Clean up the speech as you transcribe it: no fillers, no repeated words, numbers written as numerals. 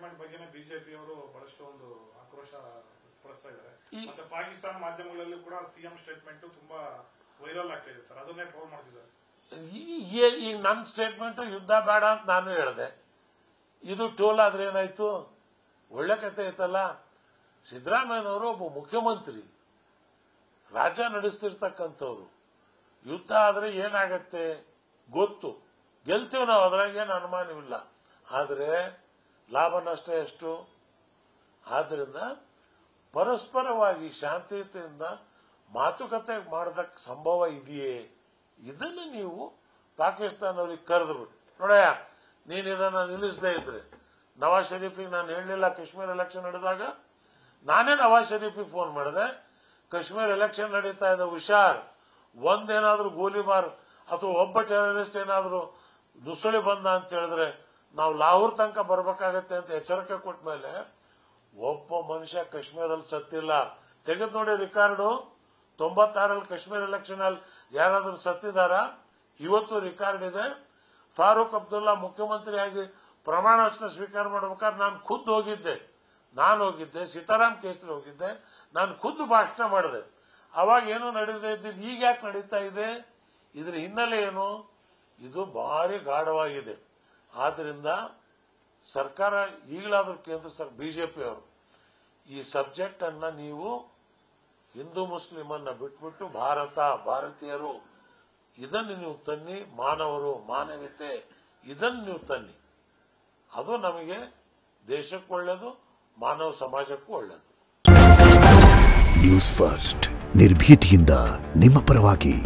Statement ಬಗ್ಗೆ BJP ಅವರು ಬಹಳಷ್ಟು ಒಂದು ಆಕ್ರೋಶ ವ್ಯಕ್ತಪಡಿಸ್ತಾ ಇದ್ದಾರೆ. ಮತ್ತೆ ಪಾಕಿಸ್ತಾನ ಮಾಧ್ಯಮಗಳಲ್ಲಿ ಕೂಡ ಸಿಎಂ ಸ್ಟೇಟ್ಮೆಂಟ್ ತುಂಬಾ ವೈರಲ್ ಆಗ್ತಾ ಇದೆ ಸರ್, ಅದನ್ನೇ ಟ್ರೋಲ್ ಮಾಡ್ತಿದ್ದಾರೆ. ಈ ನನ್ನ ಸ್ಟೇಟ್ಮೆಂಟ್ ಯುದ್ಧ ಬೇಡ ಅಂತ ನಾನು ಹೇಳಿದೆ. ಇದು ಟೋಲ್ ಆದ್ರೆ ಏನಾಯ್ತು? ಒಳ್ಳೆ ಕತೆ ಐತಲ್ಲ. ಸಿದ್ದರಾಮಯ್ಯನವರು ಒಬ್ಬ ಮುಖ್ಯಮಂತ್ರಿ, ರಾಜ್ಯ ನಡೆಸ್ತಿರ್ತಕ್ಕಂಥವ್ರು. ಯುದ್ಧ ಆದ್ರೆ ಏನಾಗತ್ತೆ ಗೊತ್ತು, ಗೆಲ್ತೀವಿ ನಾವು, ಅದ್ರಾಗ ಏನು ಅನುಮಾನವಿಲ್ಲ. ಆದರೆ ಲಾಭ ನಷ್ಟ ಎಷ್ಟು? ಆದ್ರಿಂದ ಪರಸ್ಪರವಾಗಿ ಶಾಂತಿಯುತದಿಂದ ಮಾತುಕತೆ ಮಾಡೋದಕ್ಕೆ ಸಂಭವ ಇದೆಯೇ? ಇದನ್ನು ನೀವು ಪಾಕಿಸ್ತಾನವ್ರಿಗೆ ಕರೆದ್ಬಿಟ್ಟು, ನೋಡಯ್ಯ ನೀನು ಇದನ್ನ ನಿಲ್ಲಿಸದೇ ಇದ್ರೆ, ನವಾಜ್ ಶರೀಫಿಗೆ ನಾನು ಹೇಳಲಿಲ್ಲ ಕಾಶ್ಮೀರ್ ಎಲೆಕ್ಷನ್ ನಡೆದಾಗ, ನಾನೇ ನವಾಜ್ ಶರೀಫಿಗೆ ಫೋನ್ ಮಾಡಿದೆ, ಕಾಶ್ಮೀರ್ ಎಲೆಕ್ಷನ್ ನಡೀತಾ ಇದೆ, ಹುಷಾರ್, ಒಂದೇನಾದ್ರೂ ಗೋಲಿಬಾರ್ ಅಥವಾ ಒಬ್ಬ ಟೆರರಿಸ್ಟ್ ಏನಾದ್ರೂ ನುಸುಳಿ ಬಂದ ಅಂತ ಹೇಳಿದ್ರೆ ನಾವು ಲಾಹೋರ್ ತನಕ ಬರ್ಬೇಕಾಗತ್ತೆ ಅಂತ ಎಚ್ಚರಿಕೆ ಕೊಟ್ಟ ಮೇಲೆ ಒಬ್ಬ ಮನುಷ್ಯ ಕಾಶ್ಮೀರಲ್ಲಿ ಸತ್ತಿಲ್ಲ. ತೆಗೆದು ನೋಡಿ ರಿಕಾರ್ಡು, 96ರಲ್ಲಿ ಕಾಶ್ಮೀರ್ ಎಲೆಕ್ಷನ್ ಅಲ್ಲಿ ಯಾರಾದ್ರೂ ಸತ್ತಿದಾರ? ಇವತ್ತು ರಿಕಾರ್ಡ್ ಇದೆ. ಫಾರೂಕ್ ಅಬ್ದುಲ್ಲಾ ಮುಖ್ಯಮಂತ್ರಿಯಾಗಿ ಪ್ರಮಾಣ ವಚನ ಸ್ವೀಕಾರ ಮಾಡಬೇಕಾದ್ರೆ ನಾನು ಖುದ್ದು ಹೋಗಿದ್ದೆ, ಸೀತಾರಾಮ್ ಕೇಸರಿ ಹೋಗಿದ್ದೆ, ನಾನು ಖುದ್ದು ಭಾಷಣ ಮಾಡಿದೆ. ಅವಾಗ ಏನು ನಡೀತಾ ಇದ್ದಿದ್ದು, ಈಗ ಯಾಕೆ ನಡೀತಾ ಇದೆ? ಇದ್ರ ಹಿನ್ನೆಲೆ ಏನು? ಇದು ಭಾರಿ ಗಾಢವಾಗಿದೆ. ಆದ್ರಿಂದ ಸರ್ಕಾರ ಈಗಲಾದ್ರೂ ಕೇಂದ್ರ ಬಿಜೆಪಿ ಅವರು ಈ ಸಬ್ಜೆಕ್ಟ್ ಅನ್ನ ನೀವು ಹಿಂದೂ ಮುಸ್ಲಿಂ ಅನ್ನ ಬಿಟ್ಬಿಟ್ಟು ಭಾರತೀಯರು ಇದನ್ನು ನೀವು ತನ್ನಿ, ಮಾನವರು ಮಾನವೀಯತೆ ಇದನ್ನು ನೀವು ತನ್ನಿ. ಅದು ನಮಗೆ ದೇಶಕ್ಕೂ ಒಳ್ಳೆಯದು, ಮಾನವ ಸಮಾಜಕ್ಕೂ ಒಳ್ಳೆಯದು. ನ್ಯೂಸ್ ಫಸ್ಟ್ ನಿರ್ಭೀತಿಯಿಂದ ನಿಮ್ಮ ಪರವಾಗಿ.